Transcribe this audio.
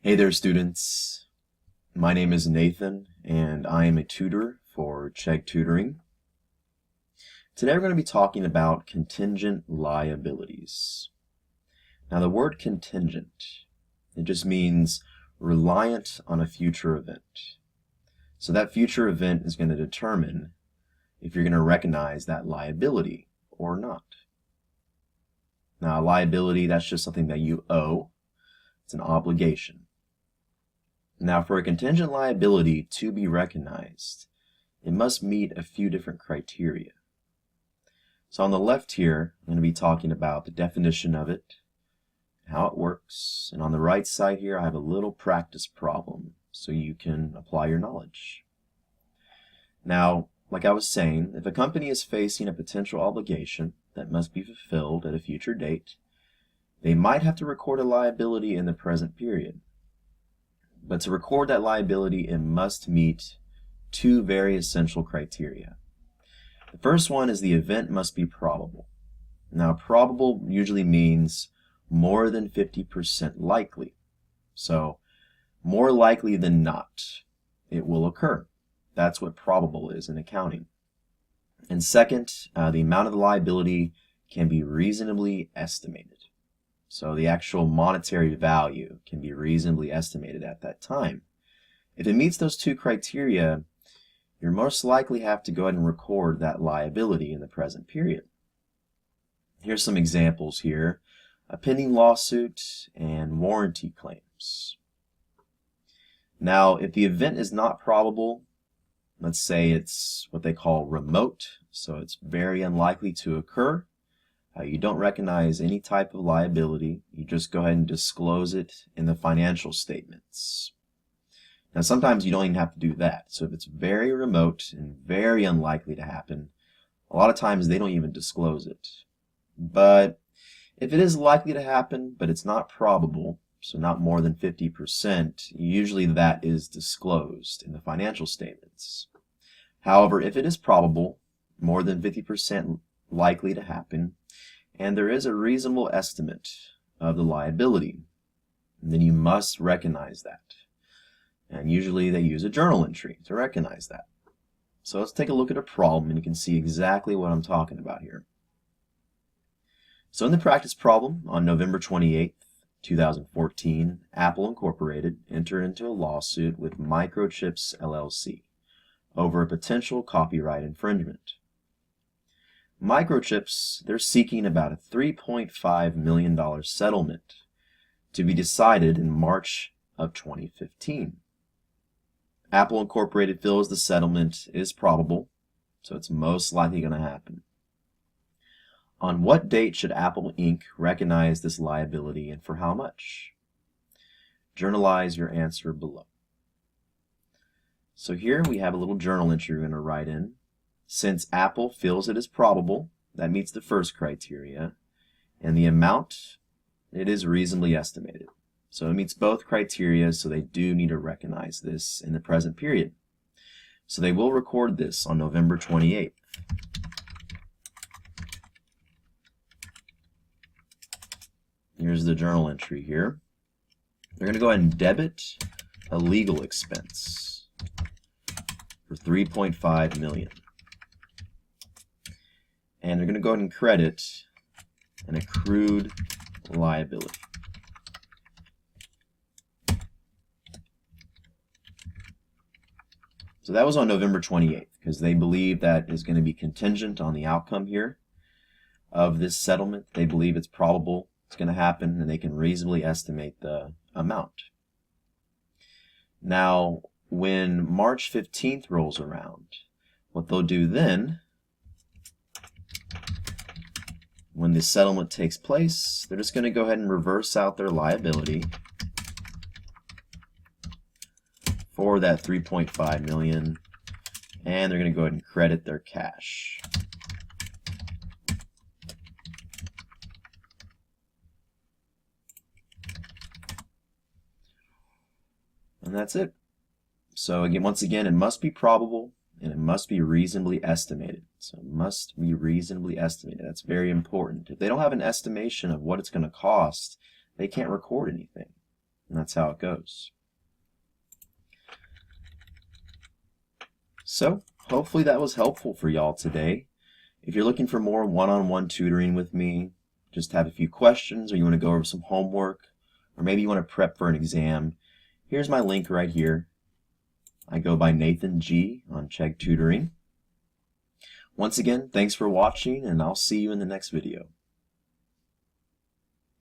Hey there, students. My name is Nathan, and I am a tutor for Chegg Tutoring. Today we're going to be talking about contingent liabilities. Now, the word contingent, it just means reliant on a future event. So that future event is going to determine if you're going to recognize that liability or not. Now, a liability, that's just something that you owe. It's an obligation. Now, for a contingent liability to be recognized, it must meet a few different criteria. So on the left here, I'm going to be talking about the definition of it, how it works, and on the right side here, I have a little practice problem so you can apply your knowledge. Now, like I was saying, if a company is facing a potential obligation that must be fulfilled at a future date, they might have to record a liability in the present period. But to record that liability, it must meet two very essential criteria. The first one is the event must be probable. Now, probable usually means more than 50% likely. So, more likely than not, it will occur. That's what probable is in accounting. And second, the amount of the liability can be reasonably estimated. So the actual monetary value can be reasonably estimated at that time. If it meets those two criteria, you're most likely have to go ahead and record that liability in the present period. Here's some examples here: a pending lawsuit and warranty claims. Now, if the event is not probable, let's say it's what they call remote, so it's very unlikely to occur, you don't recognize any type of liability. You just go ahead and disclose it in the financial statements. Now, sometimes you don't even have to do that. So if it's very remote and very unlikely to happen, a lot of times they don't even disclose it. But if it is likely to happen, but it's not probable, so not more than 50%, usually that is disclosed in the financial statements. However, if it is probable, more than 50% likely to happen, and there is a reasonable estimate of the liability, then you must recognize that. And usually they use a journal entry to recognize that. So let's take a look at a problem and you can see exactly what I'm talking about here. So in the practice problem, on November 28th, 2014, Apple Incorporated entered into a lawsuit with Microchips LLC over a potential copyright infringement. Microchips, they're seeking about a $3.5 million settlement to be decided in March of 2015. Apple Incorporated feels the settlement is probable, so it's most likely going to happen. On what date should Apple Inc. recognize this liability and for how much? Journalize your answer below. So here we have a little journal entry we're going to write in. Since Apple feels it is probable, that meets the first criteria, and the amount, it is reasonably estimated. So it meets both criteria, so they do need to recognize this in the present period. So they will record this on November 28th. Here's the journal entry here. They're going to go ahead and debit a legal expense for $3.5 million. And they're going to go ahead and credit an accrued liability. So that was on November 28th because they believe that is going to be contingent on the outcome here of this settlement. They believe it's probable it's going to happen and they can reasonably estimate the amount. Now, when March 15th rolls around, what they'll do then, when the settlement takes place, they're just going to go ahead and reverse out their liability for that $3.5 million, and they're going to go ahead and credit their cash. And that's it. So again, once again, it must be probable and it must be reasonably estimated. So it must be reasonably estimated. That's very important. If they don't have an estimation of what it's going to cost, they can't record anything. And that's how it goes. So, hopefully that was helpful for y'all today. If you're looking for more one-on-one tutoring with me, just have a few questions, or you want to go over some homework, or maybe you want to prep for an exam, here's my link right here. I go by Nathan G on Chegg Tutoring. Once again, thanks for watching, and I'll see you in the next video.